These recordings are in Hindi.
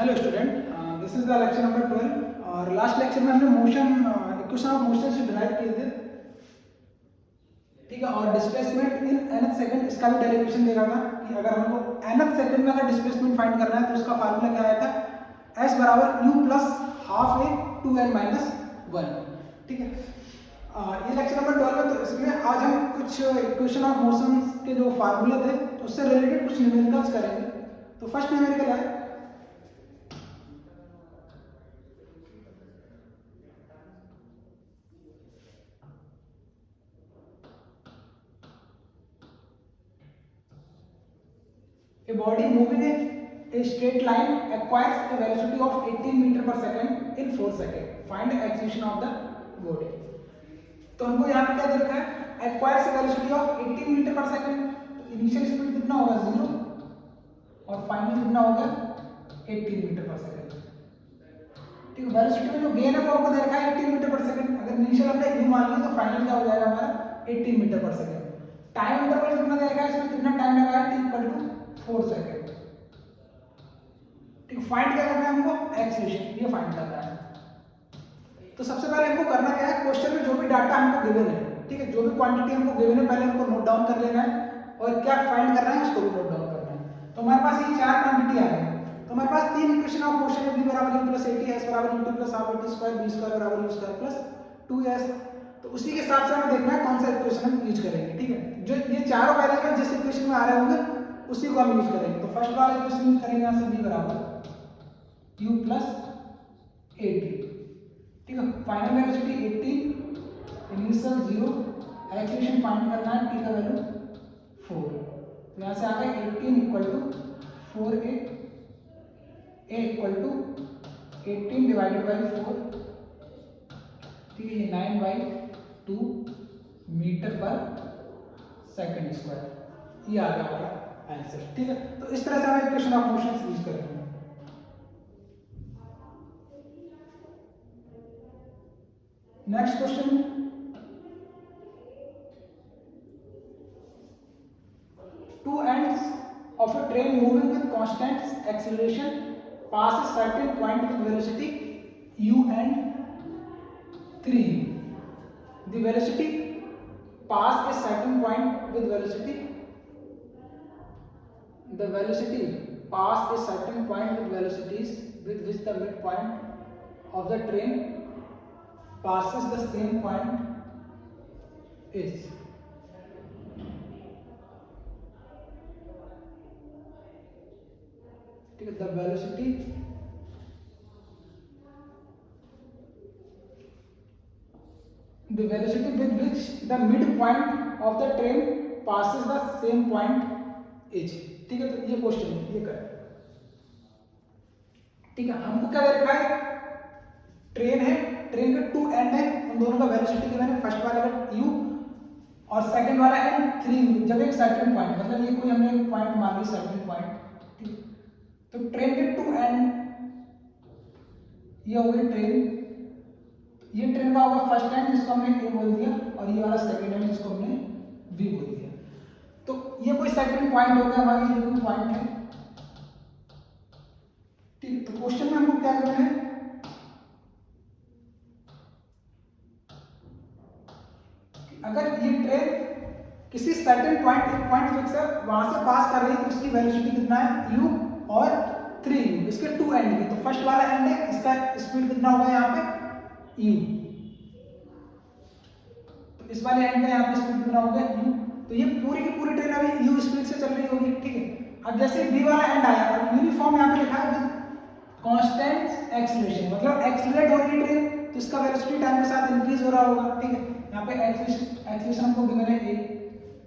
Hello student, this is the lecture number 12 और लास्ट लेक्चर में हमने मोशन इक्वेशन ऑफ मोशन से डिराइव किए थे, ठीक है। और डिस्प्लेसमेंट इन nth सेकंड इसका भी डेरिवेशन देखा था कि अगर हमको nth सेकंड में अगर डिस्प्लेसमेंट फाइंड करना है तो उसका फार्मूला क्या आया था, s बराबर u plus half a 2n minus 1, ठीक है। ये लेक्चर नंबर 12 है, तो इसमें आज हम कुछ इक्वेशन ऑफ मोशन के जो फार्मूले थे तो उससे रिलेटेड कुछ न्यूमेरिकल्स करेंगे। तो फर्स्ट न्यूमेरिकल है a body moving in a straight line acquires a velocity of 18 meter per second in 4 seconds. Find the acceleration of the body. तो हमको यहाँ पे क्या दे रखा है, acquires a velocity of 18 meter per second. तो इनिशियल स्पीड कितना होगा 0 और फाइनल कितना होगा 18 मीटर पर सेकंड, ठीक है। वेलोसिटी में जो गेन है वो हमको दे रखा है 18 मीटर पर सेकंड। अगर इनिशियल हमने u मान लिया तो फाइनल क्या हो जाएगा हमारा 18 metre per second. Time interval कितना दे रखा है, इसमें कितना टाइम लगा है t इक्वल टू 4 सेकंड, ठीक है। फाइंड क्या करना है हमको, एक्सीलरेशन, ये फाइंड करना है। तो सबसे पहले हमको करना क्या है, क्वेश्चन में जो भी डाटा हमको गिवन है, ठीक है, जो भी क्वांटिटी हमको गिवन है पहले हमको नोट डाउन कर लेना है और क्या फाइंड करना है उसको भी नोट डाउन करना है। तो हमारे पास ये चार क्वांटिटी आ गई, तो हमारे पास तीन इक्वेशन ऑफ मोशन है, v बराबर u प्लस 80, s बराबर ut plus half at square, b square बराबर u स्क्वायर प्लस 2s। तो उसी के हिसाब से हमें देखना है कौन सा इक्वेशन हम यूज करेंगे, ठीक है। जो ये चारों वेरिएबल जिस इक्वेशन में आ रहे होंगे उसी को हम यूज करेंगे। तो फर्स्ट वाला इक्वेशन यूज करेंगे यहां से v बराबर u प्लस 80, ठीक है। Final velocity 80, initial 0, acceleration find करना है, t का वैल्यू 4। तो यहां से आ गया 18 equal to 4a, a equal to 18 divided by 4, ठीक है, ये 9/2 मीटर पर सेकंड स्क्वायर, ये आ गया हमारा आंसर, ठीक है। तो इस तरह से हम इक्वेशन ऑफ मोशन यूज करेंगे। Next question, two ends of a train moving with constant acceleration pass a certain point with velocity u and 3u. The velocity pass a certain point with velocity. The velocity pass a certain point with velocities with which the midpoint of the train passes the same point is. The velocity with which the midpoint of the train passes the same point is, ठीक है। तो ये क्वेश्चन है, ये करें, ठीक है। हमको क्या दे रखा है, ट्रेन है, ट्रेन के टू एंड है, उन दोनों का वेलोसिटी के मैंने फर्स्ट वाला का u और सेकंड वाला है 3u। जब एक सर्टेन पॉइंट, मतलब ये कोई हमने एक पॉइंट मान ली सर्टेन पॉइंट, ठीक है। तो ट्रेन के टू एंड, ये हो गई ट्रेन, ये ट्रेन का होगा फर्स्ट एंड जिसको हमने ए बोल दिया और ये वाला सेकंड एंड जिसको हमने बी बोल दिया। तो ये कोई सेकंड पॉइंट हो गया हमारी, ये कोई पॉइंट है, ठीक। तो क्वेश्चन में हमको क्या करना है, अगर ये ट्रेन किसी सर्टेन पॉइंट, एक पॉइंट फिक्स है वहां से पास कर रही है तो इसकी वेलोसिटी कितना है u और 3u, इसके टू एंड की। तो फर्स्ट वाला एंड है, इसका स्पीड कितना होगा यहाँ पे u, तो इस वाले एंड का यहाँ पे स्पीड कितना होगा u। तो ये पूरी की पूरी ट्रेन अभी u स्पीड से चल रही होगी, ठीक है। अब जैसे b वाला एंड आया और यूनिफॉर्म यहाँ पे लिखा है विद कांस्टेंट एक्सीलरेशन, मतलब एक्सीलरेट हो रही है ट्रेन तो इसका वेलोसिटी टाइम के साथ इंक्रीज हो रहा होगा, ठीक है। यहाँ पे एक्सीलरेशन हमको गिवन है a,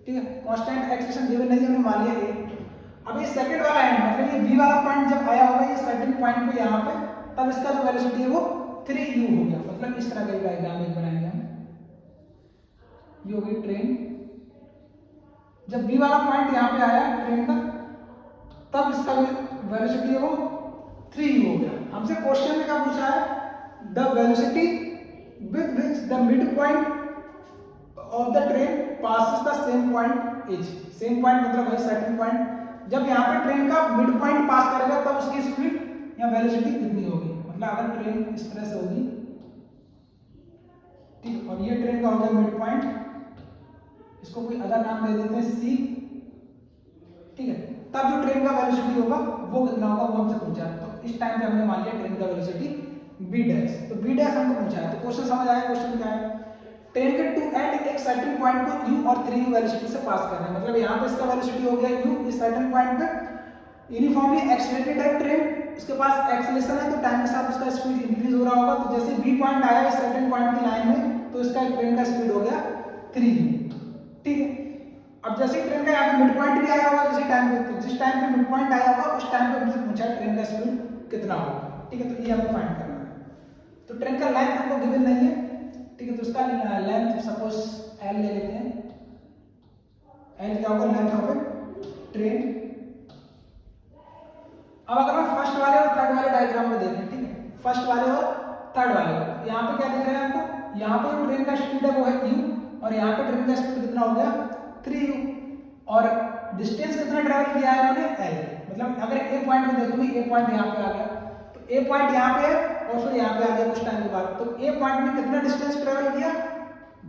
ठीक है। कांस्टेंट एक्सीलरेशन गिवन नहीं, हमने मान लिया a। अब ये सेकंड वाला एंड, मतलब ये v वाला पॉइंट जब आया होगा ये सर्टेन पॉइंट पे यहाँ पे, तब इसका जो वेलोसिटी है वो 3u हो गया। मतलब इस तरह का डायग्राम एक बनाएंगे हम, ये हो गई ट्रेन, जब v वाला पॉइंट यहाँ पे आया ट्रेन का तब इसका वेलोसिटी है वो 3u हो गया। हमसे क्वेश्चन में क्या पूछा है, the velocity with which the mid point of the train passes the same point is, same point मतलब वही सर्टेन पॉइंट, जब यहाँ पे ट्रेन का मिड पॉइंट पास करेगा तब उसकी स्पीड या वेलोसिटी कितनी होगी। मतलब अगर ट्रेन इस तरह से होगी, ठीक, और ये ट्रेन का हो गया मिड पॉइंट, इसको कोई अदर नाम दे देते हैं सी, ठीक है। तब जो ट्रेन का वेलोसिटी होगा वो कितना होगा वो हमसे पूछा है। तो इस टाइम पे हमने मान लिया ट्रेन का वेलोसिटी बी डैश, तो बी डैश हमको पूछा है। तो क्वेश्चन समझ आया, क्वेश्चन क्या है, ट्रेन के टू एंड एक सर्टेन पॉइंट को u और 3u वेलोसिटी से पास करना है। मतलब यहाँ पे इसका वेलोसिटी हो गया u, इस सर्टेन पॉइंट पे यूनिफॉर्मली एक्सीलरेटेड है ट्रेन, इसके पास एक्सीलरेशन है तो टाइम के साथ उसका स्पीड इंक्रीज हो रहा होगा। तो जैसे b पॉइंट आया इस सर्टेन पॉइंट की लाइन में तो इसका ट्रेन का स्पीड हो गया 3u, ठीक है। अब जैसे ट्रेन का यहाँ पे मिड पॉइंट भी आया होगा किसी टाइम पे, तो जिस टाइम पे मिड पॉइंट आया होगा उस टाइम पे हमसे पूछा है ट्रेन का स्पीड कितना होगा, ठीक है। तो ये हमें फाइंड करना है। तो ट्रेन का लेंथ हमको गिवन नहीं है, ठीक है, तो उसका लेंथ सपोज l ले लेते हैं। l क्या होगा, लेंथ ऑफ ए ट्रेन। अब अगर हम फर्स्ट वाले और थर्ड वाले डायग्राम में देखें, ठीक है, फर्स्ट वाले और थर्ड वाले, यहाँ पे क्या दिख रहा है हमको, यहाँ पे जो ट्रेन का स्पीड है वो है u, और यहाँ पे ट्रेन का स्पीड कितना हो गया 3u, और डिस्टेंस कितना ट्रेवल किया है उन्होंने l। मतलब अगर ए पॉइंट में देखोगे, ए पॉइंट यहाँ पे आ गया, तो ए पॉइंट यहाँ पे है और फिर यहाँ पे आ गया कुछ टाइम के बाद, तो ए पॉइंट में कितना डिस्टेंस ट्रेवल किया,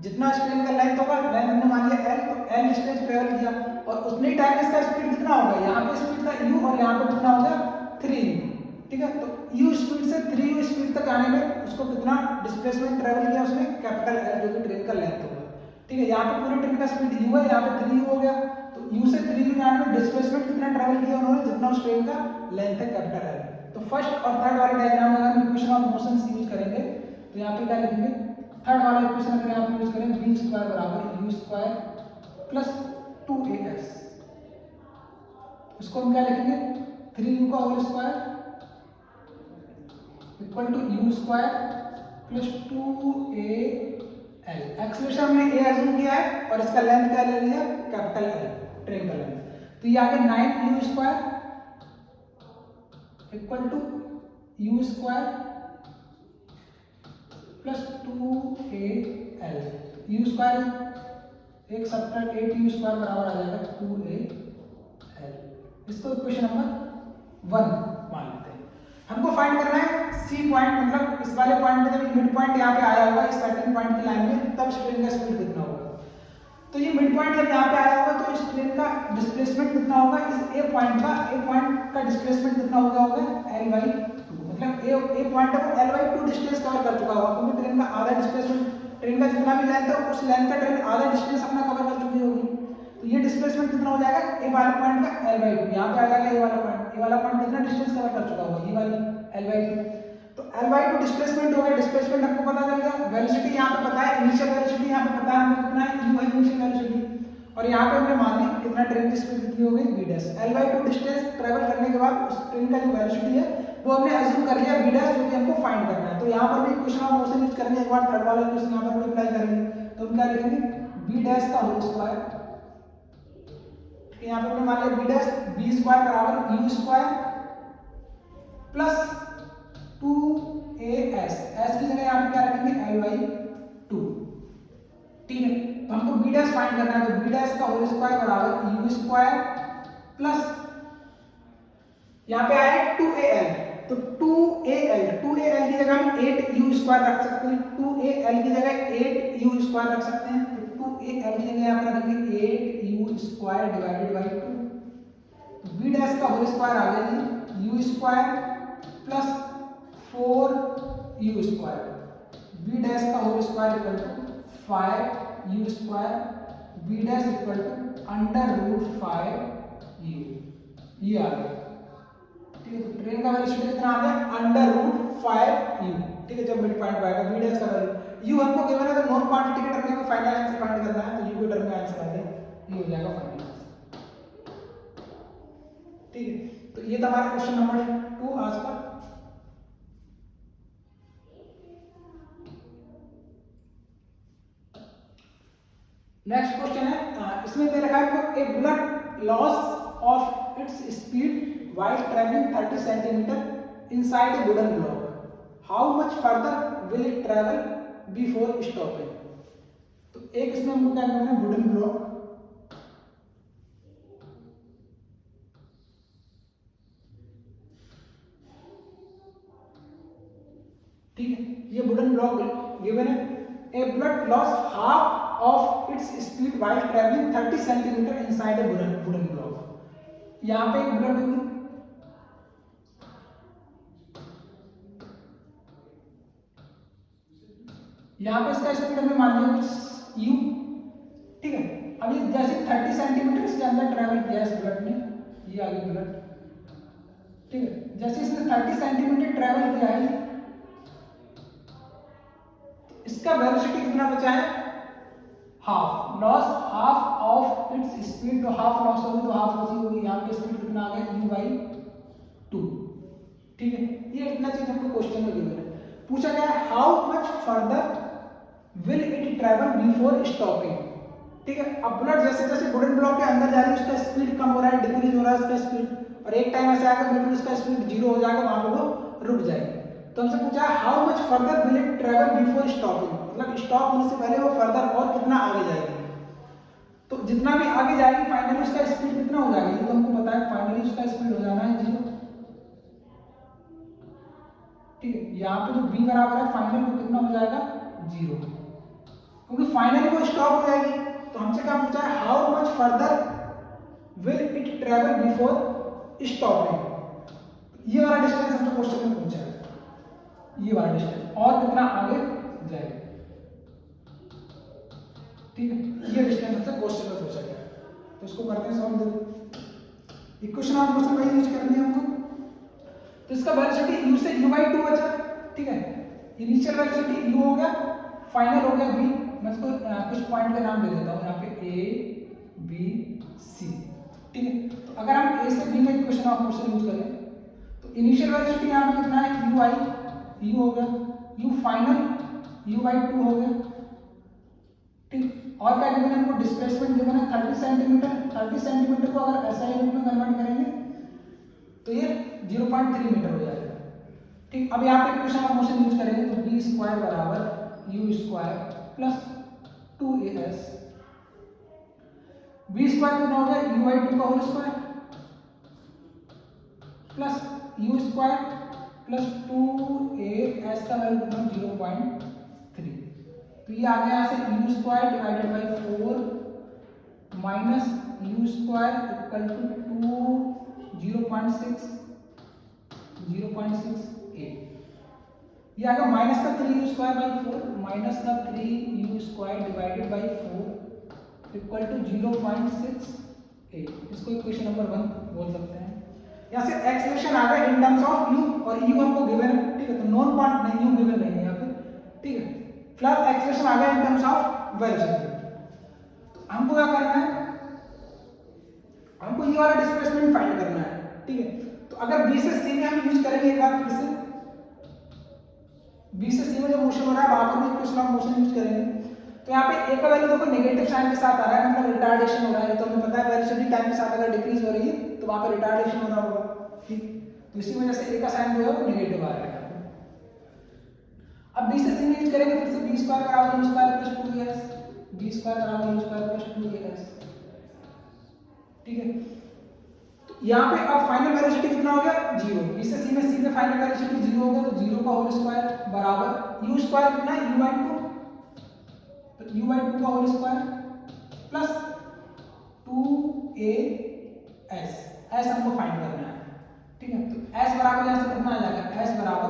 जितना ट्रेन का लेंथ होगा, लेंथ हमने मान लिया l, तो l डिस्टेंस ट्रेवल किया, और उतने टाइम इसका स्पीड कितना होगा, यहाँ पे स्पीड था u और यहाँ पे कितना हो गया 3u, ठीक है। तो u स्पीड से 3u स्पीड तक आने में उसको कितना डिस्प्लेसमेंट ट्रेवल किया उसने, कैपिटल L, जो कि ट्रेन का लेंथ होगा, ठीक है। यहाँ पे पूरी ट्रेन का स्पीड u है, यहाँ पे 3u हो गया, तो u से 3u जाने में डिस्प्लेसमेंट कितना ट्रेवल किया उन्होंने, जितना उस ट्रेन का लेंथ है, कैपिटल L। तो फर्स्ट और थर्ड वाले डायग्राम में अगर इक्वेशन ऑफ मोशंस यूज करेंगे तो यहाँ पे क्या लिखेंगे, थर्ड वाला इक्वेशन अगर यहाँ पे यूज करें v स्क्वायर बराबर u स्क्वायर प्लस 2as, इसको हम क्या लिखेंगे 3u का whole square equal to u square plus 2al। Acceleration हमने a अज्यूम किया है और इसका लेंथ क्या ले लिया, कैपिटल L, ट्रेन का लेंथ। तो ये आ गया 9u square equal to u square plus 2al। u square एक सब्ट्रैक्ट 8u स्क्वायर बराबर आ जाएगा 2al। इसको इक्वेशन नंबर 1 मान लेते हैं। हमको फाइंड करना है सी पॉइंट, मतलब इस वाले पॉइंट में जब मिड पॉइंट यहाँ पे आया होगा इस सर्टेन पॉइंट की लाइन में, तब इस ट्रेन का स्पीड कितना होगा। तो ये मिड पॉइंट जब यहाँ पे आया होगा तो इस ट्रेन का डिस्प्लेसमेंट कितना होगा, इस ए पॉइंट का डिस्प्लेसमेंट कितना होगा l/2, मतलब ए पॉइंट है वो l/2 डिस्टेंस कवर कर चुका होगा, क्योंकि ट्रेन का आधा डिस्प्लेसमेंट, ट्रेन का जितना भी लेंथ है उस लेंथ का ट्रेन आधा डिस्टेंस अपना कवर कर चुकी होगी। तो ये डिस्प्लेसमेंट कितना हो जाएगा, ए वाले पॉइंट का l/2, यहाँ पे आ जाएगा ए वाला पॉइंट कितना डिस्टेंस कवर कर चुका होगा, ये वाली l/2। तो l/2 डिस्प्लेसमेंट हो गया, डिस्प्लेसमेंट हमको पता चल गया, वेलोसिटी यहाँ पे पता है, इनिशियल वेलोसिटी यहाँ पे पता है हमको कितना है, u है इनिशियल वेलोसिटी, और यहाँ पे हमने मान ली कितना ट्रेन की स्पीड कितनी हो गई v dash. l/2 distance travel करने के बाद उस ट्रेन का जो वेलोसिटी है वो हमने अज्यूम कर लिया v डैश, जो कि हमको फाइंड करना है। तो यहाँ पर भी इक्वेशन ऑफ मोशन यूज करेंगे, एक बार थर्ड वाला इक्वेशन यहाँ पर भी अप्लाई करेंगे। तो हम क्या लिखेंगे v डैश का होल स्क्वायर, यहाँ पर हमने मान लिया v डैश v स्क्वायर बराबर u square plus 2as, s की जगह यहाँ पे क्या रखेंगे l/2, ठीक है। तो हमको b डैश फाइंड करना है, तो b डैश का होल स्क्वायर बराबर u स्क्वायर प्लस यहाँ पे आया 2al, तो 2al की जगह हम 8u स्क्वायर रख सकते हैं, 2al की जगह 8u स्क्वायर रख सकते हैं, तो 2al की जगह यहाँ पे रखेंगे 8u स्क्वायर डिवाइडेड बाई 2, तो b डैश का होल स्क्वायर आ गया u square plus 4u square, b dash का whole square equal to 5u square, b dash equal to √5u, ये आ गया, ठीक है। तो ट्रेन का वेलोसिटी कितना आ गया √5u, ठीक है। जब मिड पॉइंट पे आएगा b डैश का वैल्यू u हमको गिवन है, तो नॉन क्वांटिटी के टर्म में फाइनल आंसर फाइंड करना है, तो u के टर्म में आंसर आ गया, ये हो जाएगा फाइनल आंसर, ठीक है। तो ये था हमारा क्वेश्चन नंबर 2 आज का। नेक्स्ट क्वेश्चन है, इसमें दे रखा है कि a bullet loss of its speed while travelling 30 centimetre inside a wooden block, how much further will it travel before stopping. तो एक इसमें हमको क्या करना है, वुडन ब्लॉक, ये वुडन ब्लॉक गिवन है, a bullet loss half of its speed while travelling 30 centimetre inside a wooden block. यहाँ पे एक बुलेट होगी, यहाँ पे इसका स्पीड हमें मान लिया कुछ u, ठीक है। अब ये जैसे 30 सेंटीमीटर इसके अंदर ट्रैवल किया इस बुलेट ने, ये आगे बुलेट, ठीक है, जैसे इसने 30 सेंटीमीटर ट्रैवल किया है, इसका वेलोसिटी कितना बचा है, half, loss half of its speed, तो हाफ लॉस होगी तो हाफ बची होगी, यहाँ पे स्पीड कितना आ गया u/2, ठीक है। ये इतना चीज हमको क्वेश्चन में गिवन है। पूछा गया है how much further will it travel before stopping, ठीक है। अब बुलेट जैसे जैसे वुडन ब्लॉक के अंदर जा रही है उसका स्पीड कम हो रहा है, डिक्रीज हो रहा है उसका स्पीड, और एक टाइम ऐसा आएगा बिल्कुल उसका स्पीड 0 हो जाएगा, वहां पे वो रुक जाएगी। तो हमसे पूछा है how much further will it travel before stopping, मतलब स्टॉप होने से पहले वो फर्दर और कितना आगे जाएगी। तो जितना भी आगे जाएगी फाइनली उसका स्पीड कितना हो जाएगा, ये तो हमको पता है, फाइनली उसका स्पीड हो जाना है 0, ठीक है। यहाँ पे जो b बराबर है फाइनल वो कितना हो जाएगा 0, क्योंकि फाइनली वो स्टॉप हो जाएगी। तो हमसे क्या पूछा है how much further will it travel before stopping, ये वाला डिस्टेंस हमसे क्वेश्चन में पूछा है, ये वाला डिस्टेंस और कितना आगे जाएगा, ठीक है। ये डिस्टेंस हमसे क्वेश्चन में पूछा गया, तो इसको करते हैं सॉल्व। इक्वेशन ऑफ मोशन वही यूज करनी है हमको। तो इसका वेलोसिटी u से u/2 बचा, ठीक है। इनिशियल वेलोसिटी u हो गया, फाइनल हो गया v। मैं इसको कुछ पॉइंट का नाम दे देता हूँ, यहाँ पे a b c, ठीक है। तो अगर हम a से b में इक्वेशन ऑफ मोशन यूज करें तो इनिशियल वेलोसिटी यहाँ पे कितना है u हो गया, u फाइनल u/2 हो गया, ठीक। और क्या गिवन है हमको, डिस्प्लेसमेंट गिवन है 30 सेंटीमीटर। 30 सेंटीमीटर को अगर SI यूनिट में कन्वर्ट करेंगे तो ये 0.3 मीटर हो जाएगा, ठीक। अब यहाँ पे इक्वेशन ऑफ मोशन यूज करेंगे तो b² बराबर u² प्लस 2as, b² कितना हो गया u/2 का whole square plus u² plus 2as का वैल्यू कितना 0.3। तो ये आ गया यहाँ से u² divided by 4 minus u² equal to 0.68, ये आएगा माइनस का 3u² बाई 4 माइनस का 3u² divided by 4 equal to 0.68। इसको इक्वेशन नंबर 1 बोल सकते हैं। यहाँ से एक्सप्रेशन आ गया इन टर्म्स ऑफ u, और u हमको गिवन है, ठीक है। तो नॉन क्वांट नहीं, u गिवन नहीं है यहाँ पे, ठीक है। प्लस एक्सप्रेशन आ गया इन टर्म्स ऑफ वेलोसिटी। तो हमको क्या करना है, हमको ये वाला डिस्प्लेसमेंट फाइंड करना है, ठीक है। तो अगर b से c में हम यूज करेंगे एक बार फिर से, b से c में जो मोशन हो रहा है वहां पर भी इक्वेशन ऑफ मोशन यूज करेंगे। तो यहाँ पे a का वैल्यू देखो नेगेटिव साइन के साथ आ रहा है, मतलब रिटार्डेशन हो रहा है। तो हमें पता है वेलोसिटी टाइम के साथ अगर डिक्रीज हो रही है तो वहां पर रिटार्डेशन हो रहा होगा, ठीक। तो इसी वजह से a का साइन जो है वो नेगेटिव आ रहा है। अब b से c में यूज करेंगे फिर से b² बराबर u² प्लस 2as, b² बराबर u² प्लस 2as, ठीक है। तो यहाँ पे अब फाइनल वेलोसिटी कितना हो गया 0, b से c में फाइनल वेलोसिटी 0 हो गया, तो 0 का होल स्क्वायर बराबर u² कितना है u/2, तो u/2 का whole square plus 2as, s हमको फाइंड करना है, ठीक है। तो s बराबर यहाँ से कितना आ जाएगा, s बराबर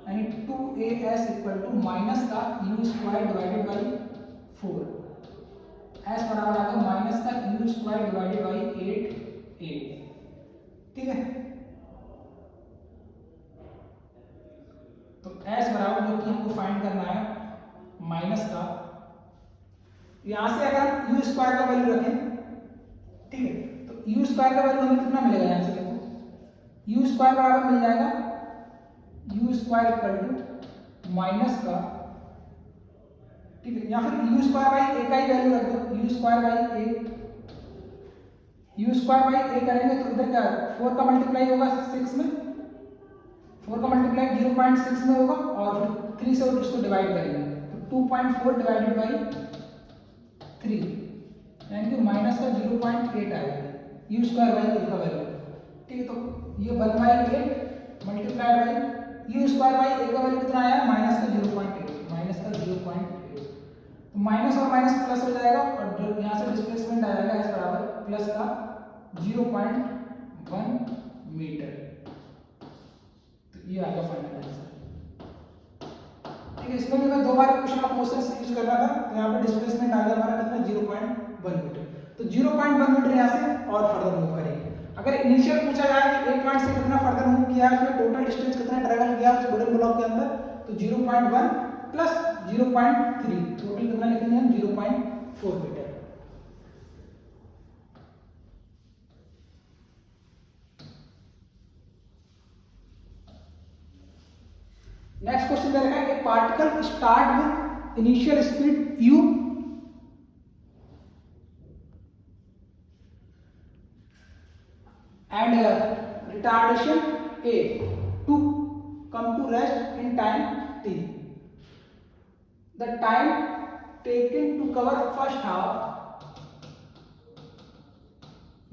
यानी 2as इक्वल टू माइनस का u² डिवाइडेड बाई 4, s बराबर आ गया माइनस का u² डिवाइडेड बाई 8, ठीक है। तो s बराबर जो कि हमको फाइंड करना है माइनस का, यहां से अगर u² का वैल्यू रखें, ठीक है। तो u² का वैल्यू हमें कितना मिलेगा, यहां से देखो u² बराबर मिल जाएगा u² इक्वल टू माइनस का, ठीक है। या फिर u² बाई a का ही वैल्यू रख दो, u² by a, u² by a करेंगे तो इधर क्या 4 का मल्टीप्लाई होगा 6 में, 4 का मल्टीप्लाई 0.6 में होगा, और फिर 3 से उसको डिवाइड करेंगे तो 2.4 डिवाइडेड बाई 3 यानी कि माइनस का 0.8 आएगा u² बाई a का वैल्यू, ठीक है। तो ये 1/8 multiplied by u square by a का वैल्यू कितना आया माइनस का 0.8 माइनस का 0.8 तो माइनस और माइनस प्लस हो जाएगा और जो यहाँ से डिस्प्लेसमेंट आ जाएगा एस बराबर प्लस का 0.1 मीटर। तो ये आएगा फाइनल आंसर। ठीक है, इसमें भी मैं दो बार क्वेश्चन का प्रोसेस यूज कर रहा था तो यहाँ पे डिस्प्लेसमेंट आ गया हमारा कितना 0.1 मीटर। तो 0.1 मीटर यहाँ से और फर्दर मूव करेंगे। अगर इनिशियल पूछा जाए कि एक पॉइंट से कितना फर्दर मूव किया है, उसमें टोटल डिस्टेंस कितना ट्रैवल किया उस वुडन ब्लॉक के अंदर, तो 0.1 प्लस 0.3 टोटल कितना लिखेंगे हम 0.4 मीटर। नेक्स्ट क्वेश्चन दे रखा है a particle start with initial speed u and retardation a to come to rest in time t. The time taken to cover first half,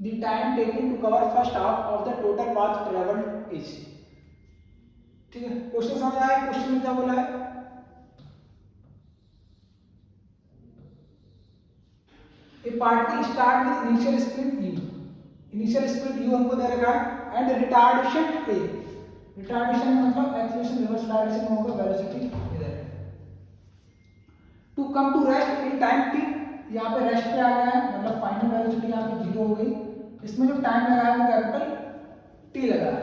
the time taken to cover first half of the total path traveled is. ठीक है, क्वेश्चन समझ आया? क्वेश्चन में क्या बोला है? A particle start with initial speed u. Initial speed u हमको दे रखा है एंड रिटार्डेशन a। रिटार्डेशन मतलब एक्सीलरेशन रिवर्स डायरेक्शन में होगा, वेलोसिटी इधर है। To come to rest in time t, यहाँ पे रेस्ट पे आ गया है मतलब फाइनल वेलोसिटी यहाँ पे 0 हो गई। इसमें जो टाइम लगा है वो कैपिटल t लगा है।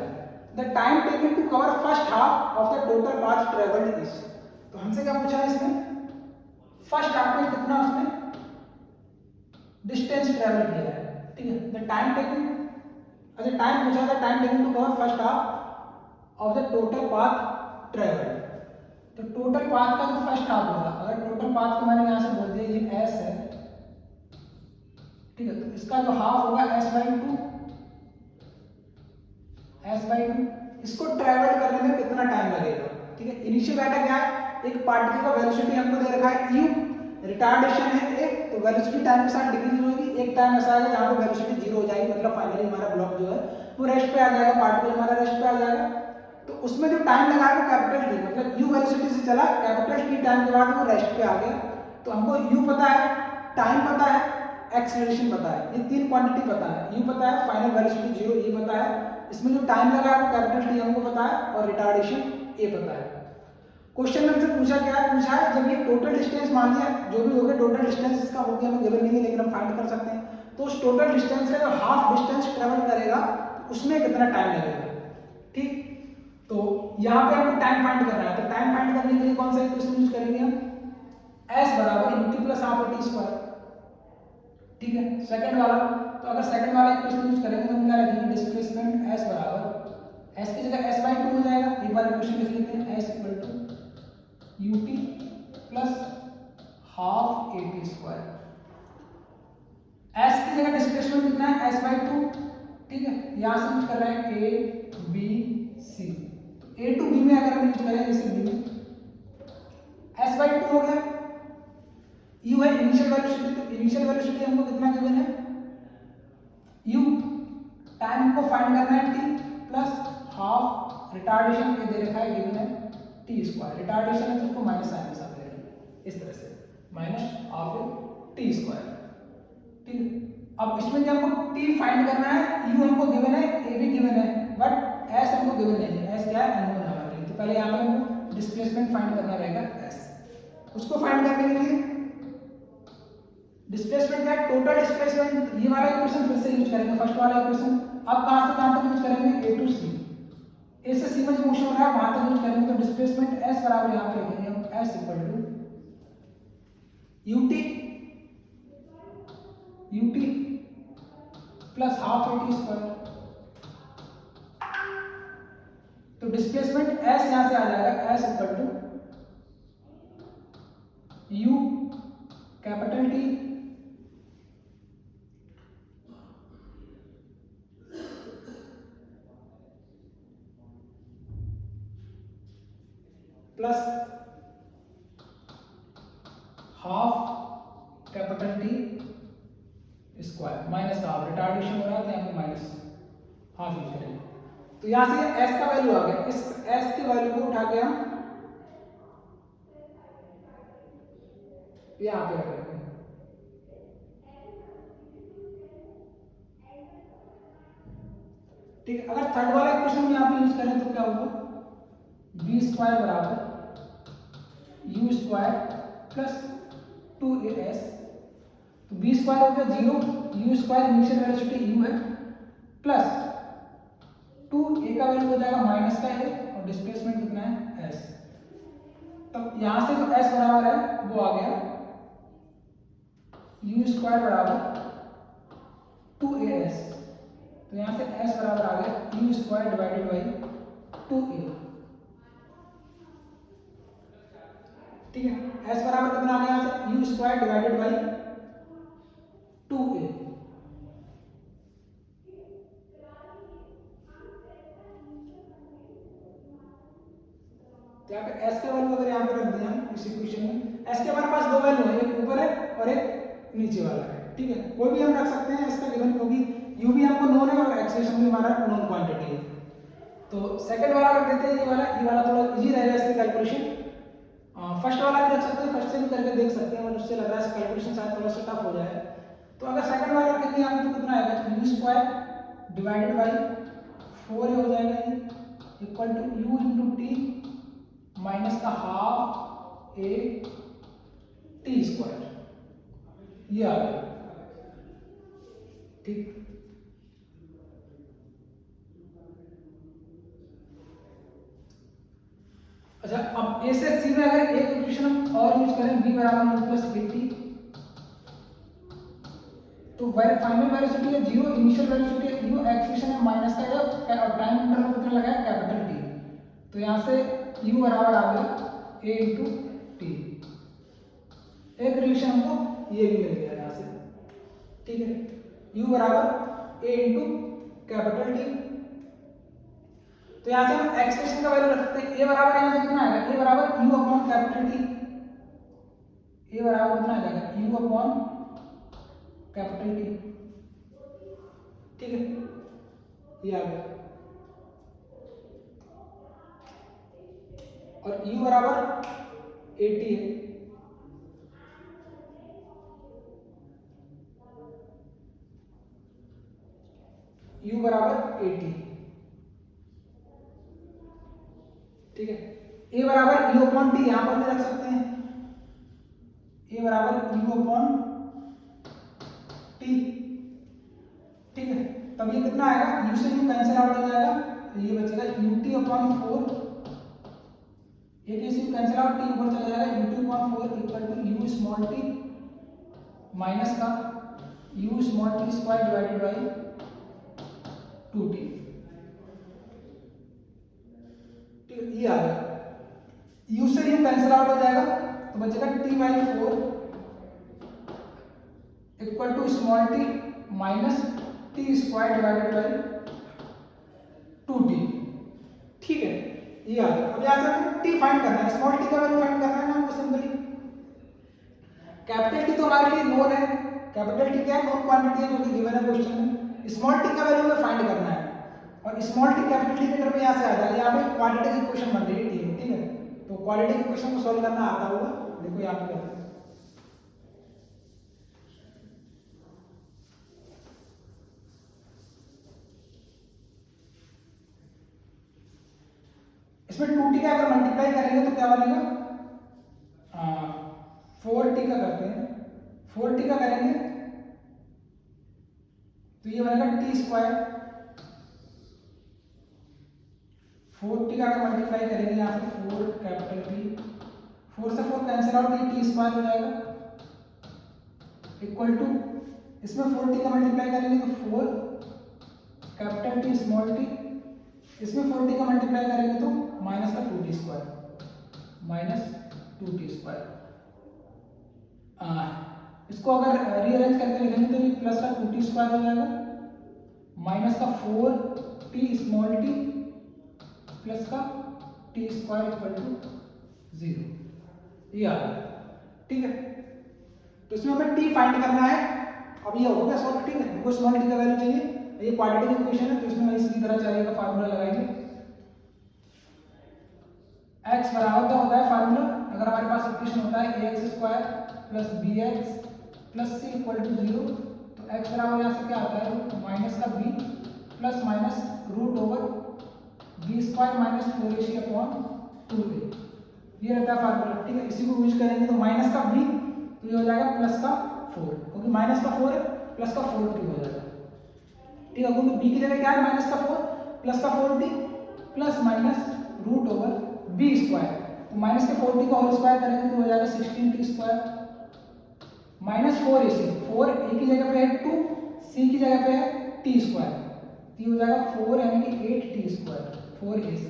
The time taken to cover first half of the total path travelled is. तो हमसे क्या पूछा है इसमें, फर्स्ट हाफ में कितना उसने डिस्टेंस ट्रेवल किया है। ठीक है, द टाइम टेकन, अच्छा टाइम पूछा था, time taken to cover first half of the total path travel. तो टोटल पाथ का जो फर्स्ट हाफ होगा, अगर टोटल पाथ को मैंने यहाँ से बोल दिया ये s है, ठीक है, तो इसका जो हाफ होगा s/2, s/2। इसको ट्रेवल करने में कितना टाइम लगेगा। ठीक है, इनिशियल डाटा क्या है, एक पार्टिकल का वेलोसिटी हमको दे रखा है u, रिटार्डेशन है a, तो वेलोसिटी टाइम के साथ डिक्रीज होगी। एक टाइम ऐसा आएगा जहां पे वेलोसिटी 0 हो जाएगी, मतलब फाइनली हमारा ब्लॉक जो है वो रेस्ट पे आ जाएगा, पार्टिकल हमारा रेस्ट पे आ जाएगा। तो उसमें जो टाइम लगा है वो कैपिटल टी, मतलब u वेलोसिटी से चला, कैपिटल टी टाइम के बाद वो रेस्ट पे आ गया। तो हमको u पता है, टाइम पता है, एक्सीलरेशन पता है, ये तीन क्वांटिटी पता है। u पता है, फाइनल वेलोसिटी 0 ये पता है, इसमें जो टाइम लगा है वो कैपिटल टी हमको पता है, और रिटार्डेशन a पता है। क्वेश्चन में हमसे पूछा क्या है, पूछा है जब ये टोटल डिस्टेंस मान लिया जो भी हो गया, टोटल डिस्टेंस इसका हो गया, हमें गिवन नहीं है लेकिन हम फाइंड कर सकते हैं। तो उस टोटल डिस्टेंस का जो हाफ डिस्टेंस ट्रेवल करेगा उसमें कितना टाइम लगेगा। ठीक, तो यहाँ पे हमको टाइम फाइंड करना है। तो टाइम फाइंड करने के लिए कौन सा इक्वेशन यूज करेंगे हम, s बराबर ut plus half at square. ठीक है, सेकंड वाला, तो अगर सेकंड वाला इक्वेशन यूज करेंगे तो हम क्या लिखेंगे, डिस्प्लेसमेंट s बराबर s की जगह s/2 हो जाएगा। एक बार इक्वेशन लिख लेते हैं, s equal to ut plus half at square. s की जगह डिस्प्लेसमेंट कितना है, s/2। ठीक है, यहां से यूज कर रहे हैं a b c, तो a टू b में अगर हम यूज करें जैसे b में s/2 हो गया। u है इनिशियल वेलोसिटी, तो इनिशियल वेलोसिटी हमको कितना गिवन है u, टाइम को फाइंड करना है t प्लस हाफ रिटार्डेशन के दे रखा है गिवन है टी स्क्वायर। रिटार्डेशन है तो उसको माइनस साइन के साथ ले लेंगे इस तरह से, माइनस हाफ टी स्क्वायर। ठीक है, अब इसमें जब हमको टी फाइंड करना है, यू हमको गिवन है, ए भी गिवन है, बट एस हमको गिवन नहीं है। एस क्या है, अननोन है हमारे लिए। तो पहले यहाँ पे हमको डिस्प्लेसमेंट फाइंड करना रहेगा एस। उसको फाइंड करने के लिए डिस्प्लेसमेंट क्या है, टोटल डिस्प्लेसमेंट, ये वाला इक्वेशन फिर से यूज करेंगे, फर्स्ट वाला इक्वेशन। अब कहां से कहां तक यूज करेंगे, ए टू सी, ए से सी में जो मोशन हो रहा है वहां तक यूज करेंगे। तो डिस्प्लेसमेंट एस बराबर यहां पे लिखेंगे हम s equal to ut plus half at square. तो डिस्प्लेसमेंट एस यहां से आ जाएगा, s equal to u capital T plus half capital T square minus half, retardation हो रहा है तो यहाँ पे माइनस हाफ यूज करेंगे। तो यहां से s का वैल्यू आ गया, इस s की वैल्यू को उठा के हम यहां पे रखेंगे। ठीक है, अगर थर्ड वाला इक्वेशन में यहां पे यूज करें तो क्या होगा, b स्क्वायर बराबर u स्क्वायर प्लस 2as। तो b स्क्वायर हो गया 0, u square initial velocity u है, प्लस 2a का वैल्यू हो जाएगा माइनस का a, और डिस्प्लेसमेंट कितना है s। तब यहां से जो s बराबर है वो आ गया u स्क्वायर बराबर 2as। तो यहां से s बराबर आ गया u square divided by 2a। ठीक है, s बराबर कितना आ गया यहां से u square divided by 2a। तो यहाँ पे s का वैल्यू अगर यहाँ पे रख दिया इस इक्वेशन में, s के हमारे पास दो वैल्यू है, एक ऊपर है और एक नीचे वाला है। ठीक है, कोई भी हम रख सकते हैं इसका गिवन, क्योंकि u भी हमको नोन है और एक्सेशन भी हमारा नोन क्वांटिटी है। तो सेकंड वाला रख देते हैं, ये वाला थोड़ा इजी रहेगा इसकी कैलकुलेशन। फर्स्ट वाला भी रख सकते हैं, फर्स्ट से भी करके देख सकते हैं, और उससे लग रहा है कैलकुलेशन शायद थोड़ा सा टफ हो जाए। तो अगर सेकंड वाला रखेंगे यहाँ पे तो कितना आएगा, u square divided by 4a हो जाएगा, ये equal to u into t minus का हाफ a टी स्क्वायर, ये आ गया। ठीक, अच्छा अब a से c में अगर एक इक्वेशन हम और यूज करें, b बराबर u प्लस a टी, तो फाइनल वेलोसिटी है 0, इनिशियल वेलोसिटी है u, एक्सेलरेशन है माइनस का a, और टाइम इंटरवल कितना लगा है कैपिटल T। तो यहां से u बराबर आ गया a इंटू टी। एक रिलेशन हमको ये भी मिल गया यहां से। ठीक है, u बराबर a इंटू कैपिटल T। तो यहां से हम एक्सप्रेशन का वैल्यू रखते हैं, a बराबर यहां से कितना आएगा, a बराबर u upon capital T, a बराबर कितना आ जाएगा u अपॉन कैपिटल T। ठीक है, ये आ गया, और u बराबर 80 है। u बराबर 80। ठीक है, a बराबर u अपॉन टी यहां पर भी रख सकते हैं, a बराबर u अपॉन टी। ठीक है, तब ये कितना आएगा, u से u कैंसिल आउट हो जाएगा, ये बचेगा ut अपॉन 4, एक से u कैंसिल आउट, t ऊपर चला जाएगा, ut upon 4 equal to u small t minus का u small t square divided by 2t। ठीक है, ये आ गया, u से u कैंसिल आउट हो जाएगा, तो बचेगा t बाई 4 equal to small t minus t square divided by 2t। ठीक है, ये आ गया। अब यहां से हमको t फाइंड करना है, स्मॉल t का वैल्यू फाइंड करना है ना हमको सिंपली। कैपिटल T तो हमारे लिए नोन है, कैपिटल T क्या है, नोन क्वांटिटी है जो कि गिवन है क्वेश्चन में। स्मॉल t का वैल्यू हमें फाइंड करना है, और स्मॉल t कैपिटल T के तरफ यहां से आ जाएगा, यहां पे क्वांटिटी की इक्वेशन बन रही है t। ठीक है, तो क्वांटिटी की इक्वेशन को सॉल्व करना आता होगा, देखो यहां पे क्या है। इसमें 2t का अगर मल्टीप्लाई करेंगे तो क्या बनेगा, 4t का करते हैं, 4t का करेंगे तो ये बनेगा t स्क्वायर। 4t का अगर मल्टीप्लाई करेंगे यहाँ से 4 कैपिटल T, 4 से 4 कैंसिल आउट, ये t स्क्वायर हो जाएगा इक्वल टू, इसमें 4t का मल्टीप्लाई करेंगे तो 4 कैपिटल T स्मॉल t, इसमें 4t का मल्टीप्लाई करेंगे तो माइनस का 2t square, minus 2t square. इसको अगर रीअरेंज करके लिखेंगे तो ये प्लस का 2t स्क्वायर हो जाएगा, माइनस का 4t स्मॉल t प्लस का t स्क्वायर इक्वल टू 0, ये आ गया। ठीक है, तो इसमें हमें t फाइंड करना है। अब ये हो गया सॉल्व। ठीक है, हमको स्मॉल t का वैल्यू चाहिए, ये क्वाड्रेटिक इक्वेशन है तो इसमें इसी तरह चलेगा, फार्मूला लगाएंगे। x बराबर क्या होता है फार्मूला, अगर हमारे पास इक्वेशन होता है ax square plus bx plus c equal to 0, तो x बराबर यहाँ से क्या आता है माइनस का b plus minus root over b square minus 4ac upon 2a, ये रहता है फार्मूला। ठीक है, इसी को यूज करेंगे तो माइनस का b तो ये हो जाएगा प्लस का 4, क्योंकि माइनस का 4 है प्लस का 4t हो जाएगा। ठीक है, क्योंकि b की जगह क्या है माइनस का 4 प्लस का 4t plus minus root over b square, तो माइनस के 4t का होल स्क्वायर करेंगे तो हो जाएगा 16t square minus 4ac, 4 a की जगह पे है 2, c की जगह पे है t स्क्वायर, तो ये हो जाएगा 4 यानी कि 8t square 4ac,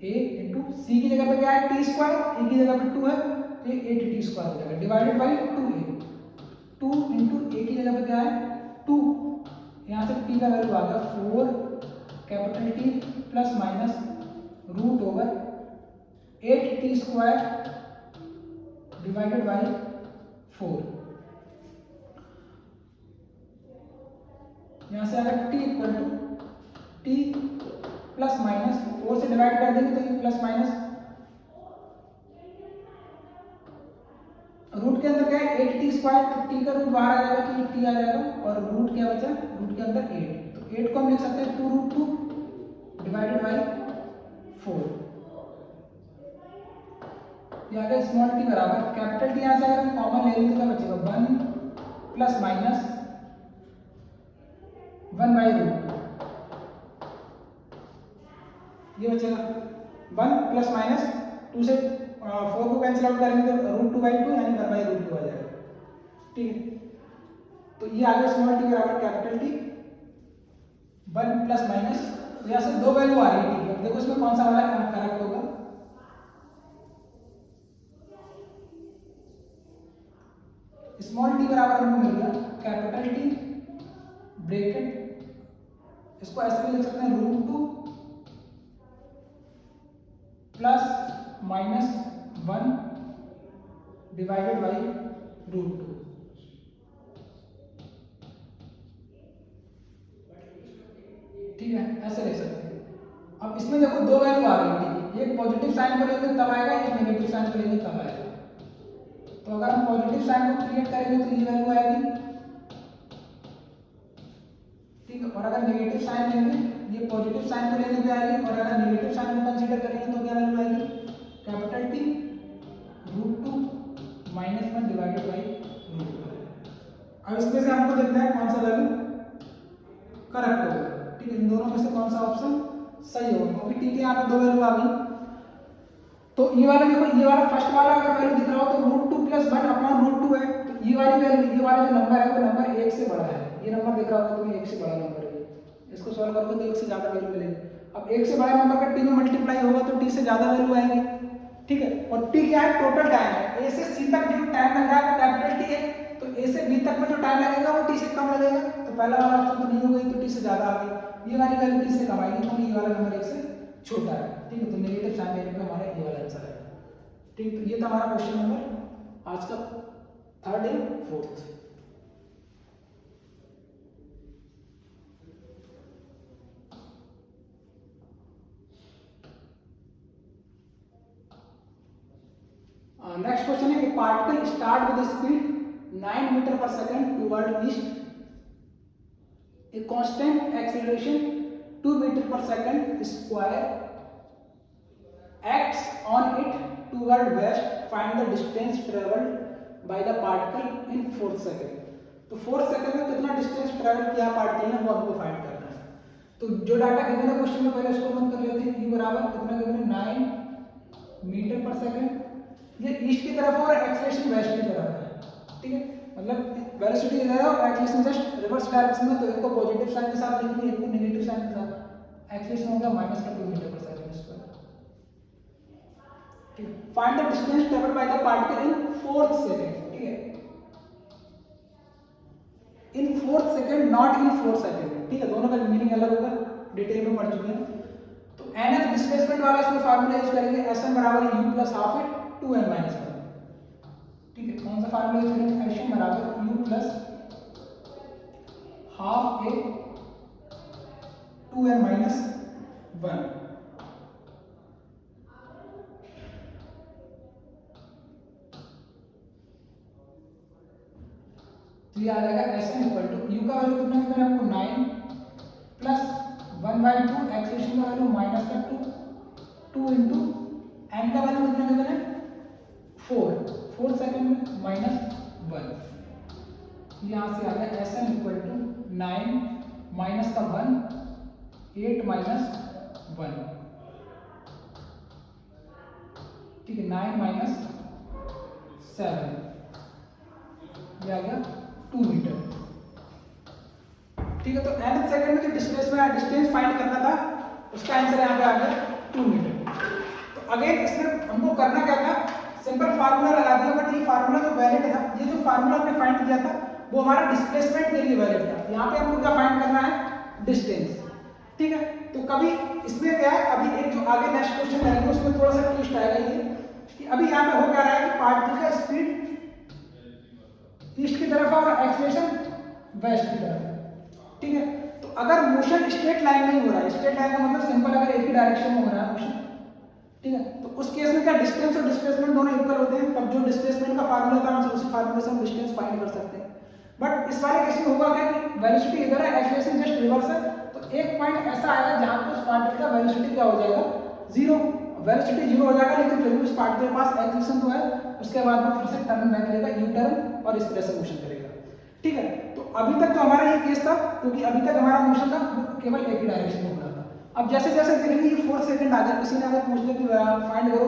a into c की जगह पे क्या है t स्क्वायर, a की जगह पे 2 है तो ये 8t स्क्वायर हो जाएगा divided by 2a, 2 into a की जगह पे क्या है 2, यहाँ से t का वैल्यू आ गया 4 capital T plus minus root over 8t square divided by 4, यहाँ से आएगा t equal to t plus minus 4 से डिवाइड कर देंगे तो ये प्लस माइनस रूट के अंदर क्या है 8t स्क्वायर, तो t का रूट बाहर आ जाएगा तो ये t आ जाएगा और रूट क्या बचा रूट के अंदर 8, तो 8 को हम लिख सकते हैं 2 रूट 2 डिवाइडेड बाई 4, ये आ गया स्मॉल t बराबर कैपिटल T, यहाँ से अगर हम कॉमन ले लें तो क्या बचेगा 1 प्लस माइनस 1 बाई रूट, ये बचेगा 1 प्लस माइनस 2 से 4 को कैंसिल आउट करेंगे तो रूट 2 बाई 2 यानी 1 बाई रूट 2 आ जाएगा। ठीक है, तो ये आ गया स्मॉल t बराबर कैपिटल T 1 प्लस माइनस, तो यहाँ से दो वैल्यू आ रही है, देखो इसमें कौन सा वाला करेक्ट होगा, स्मॉल t बराबर हमको मिल गया कैपिटल T ब्रैकेट, इसको ऐसे भी लिख सकते हैं root 2 plus minus 1 divided by root 2, ठीक है ऐसे लिख सकते हैं। अब इसमें देखो दो वैल्यू आ रही है, एक पॉजिटिव साइन को लेंगे तब आएगा, एक नेगेटिव साइन को लेंगे तब आएगा, तो अगर हम पॉजिटिव साइन को क्रिएट करेंगे तो ये वैल्यू आएगी, ठीक है, और अगर नेगेटिव साइन लेंगे ये पॉजिटिव साइन को लेने पे आएगी, और अगर नेगेटिव साइन को कंसीडर करेंगे तो क्या वैल्यू आएगी capital T root 2 minus 1 divided by root 2। अब इसमें से हमको देखना है कौन सा वैल्यू करेक्ट होगा, ठीक है, इन दोनों में से कौन सा ऑप्शन सही होगा, क्योंकि T के यहाँ पे दो वैल्यू आ गई, तो ये वाला देखो, ये वाला फर्स्ट वाला अगर वैल्यू दिख रहा हो तो रूट 2 प्लस 1 अपॉन रूट 2 है, तो ये वाली वैल्यू, ये वाला जो नंबर है वो नंबर 1 से बड़ा है, ये नंबर दिख रहा होगा तो ये 1 से बड़ा नंबर है, इसको सॉल्व करोगे तो 1 से ज्यादा वैल्यू मिलेगी। अब 1 से बड़ा नंबर का T में मल्टीप्लाई होगा तो T से ज्यादा वैल्यू आएगी, ठीक है, और T क्या है टोटल टाइम है, A से C तक जो टाइम लग रहा है वो कैपिटल T है, तो A से B तक में जो टाइम लगेगा वो T से कम लगेगा, तो पहला वाला ऑप्शन तो नहीं हो गई, तो T से ज्यादा आ गई, ये वाली वैल्यू T से कम आएगी क्योंकि ये वाला नंबर 1 से छोटा है, ठीक है, तो नेगेटिव साइन लेने पे हमारा ये वाला आंसर है। ठीक, तो ये था हमारा क्वेश्चन नंबर आज का 3rd and 4th। Next question है, a particle start with speed 9 metre per second toward east, a constant acceleration 2 metre per second square acts on it toward west, find the distance traveled by the particle in 4th second। तो 4th सेकंड में कितना डिस्टेंस ट्रेवल किया पार्टिकल ने वो हमको फाइंड करना है। तो जो डाटा गिवन है क्वेश्चन में पहले उसको नोट कर लेते हैं, u बराबर कितना गिवन है 9 मीटर पर सेकंड, ये ईस्ट की तरफ और एक्सेलरेशन वेस्ट की तरफ है, ठीक है, मतलब वेलोसिटी इधर है और एक्सेलरेशन जस्ट रिवर्स डायरेक्शन में, तो एक को पॉजिटिव साइन के साथ लिखेंगे, एक को नेगेटिव साइन के साथ, एक्सेलरेशन होगा -2 metre per second square. Find the distance traveled by the particle in 4th second, ठीक है, in 4th second not in 4th second, ठीक है, दोनों का मीनिंग अलग होगा, डिटेल में पढ़ चुके हैं। तो nth डिस्प्लेसमेंट वाला इसमें फार्मूला यूज करेंगे, Sm बराबर u प्लस हाफ है 2n माइनस 1, ठीक है, कौन सा फार्मूला यूज करेंगे, Sm बराबर u प्लस हाफ ए 2n माइनस 1। तो ये आ जाएगा Sn इक्वल टू u का वैल्यू कितना मिला आपको 9 प्लस 1/2 एक्सेलेरेशन का वैल्यू माइनस का 2 इंटू n का वैल्यू कितना मिला है 4 सेकंड में माइनस 1। यहाँ से आ गया Sn इक्वल टू 9 माइनस का 1 8 माइनस 1। ठीक है 9 माइनस 7 ये आ गया 2 मीटर। ठीक है तो nth सेकंड में जो डिस्टेंस फाइंड करना था उसका आंसर यहाँ पे आ गया 2 मीटर। तो अगेन इसमें हमको करना क्या था, सिंपल फार्मूला लगा दिया, बट ये फार्मूला जो वैलिड था, ये जो फार्मूला हमने फाइंड किया था वो हमारा डिस्प्लेसमेंट के लिए वैलिड था। यहाँ पे हमको क्या फाइंड करना है डिस्टेंस। ठीक है तो कभी इसमें क्या है, अभी एक जो आगे नेक्स्ट क्वेश्चन करेंगे उसमें थोड़ा सा ट्विस्ट आएगा ये कि अभी यहाँ पे हो क्या रहा है कि पार्टिकल का स्पीड ईस्ट की तरफ है और एक्सेलरेशन वेस्ट की तरफ है। ठीक है तो अगर मोशन स्ट्रेट लाइन में ही हो रहा है, स्ट्रेट लाइन का मतलब सिंपल अगर एक ही डायरेक्शन में हो रहा है मोशन, ठीक है तो उस केस में क्या डिस्टेंस और डिस्प्लेसमेंट दोनों इक्वल होते हैं, तब जो डिस्प्लेसमेंट का फार्मूला था हम उसी फार्मूले से हम डिस्टेंस फाइंड कर सकते हैं। बट इस वाले केस में होगा क्या कि वेलोसिटी इधर है, एक्सेलरेशन जस्ट रिवर्स है, तो एक पॉइंट ऐसा आएगा जहां पे उस पार्टिकल का वेलोसिटी क्या हो जाएगा जीरो, वेलोसिटी जीरो हो जाएगा, लेकिन फिर भी उस पार्टिकल के पास एक्सेलरेशन तो है, उसके बाद वो फिर से टर्न बैक लेगा, यू टर्न और इस तरह से मोशन करेगा। ठीक है तो अभी तक तो हमारा ये केस था क्योंकि अभी तक हमारा मोशन था केवल एक ही डायरेक्शन में हो रहा था। अब जैसे जैसे देखेंगे ये 4 सेकंड आ गया, किसी ने अगर पूछ लिया कि फाइंड करो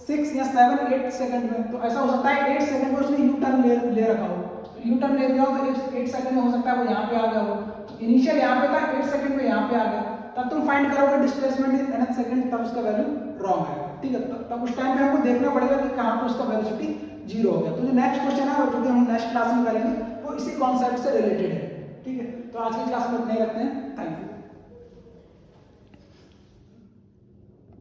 6 या 7 8 सेकंड में, तो ऐसा हो सकता है 8 सेकंड में उसने यू टर्न ले रखा हो, यू टर्न ले लिया हो तो 8 सेकंड में हो सकता है वो यहाँ पे आ गया हो, इनिशियल यहाँ पे था 8 सेकंड में यहाँ पे आ गया, तब तुम फाइंड करोगे डिस्प्लेसमेंट इन nth सेकंड, तब उसका वैल्यू रॉन्ग आएगा। ठीक है तब उस टाइम पे हमको देखना पड़ेगा कि कहाँ पे उसका वेलोसिटी जीरो हो गया। तो जो नेक्स्ट क्वेश्चन है जो कि हम नेक्स्ट क्लास में करेंगे वो इसी कॉन्सेप्ट से रिलेटेड है। ठीक है तो आज की क्लास में इतना ही रखते हैं, थैंक यू।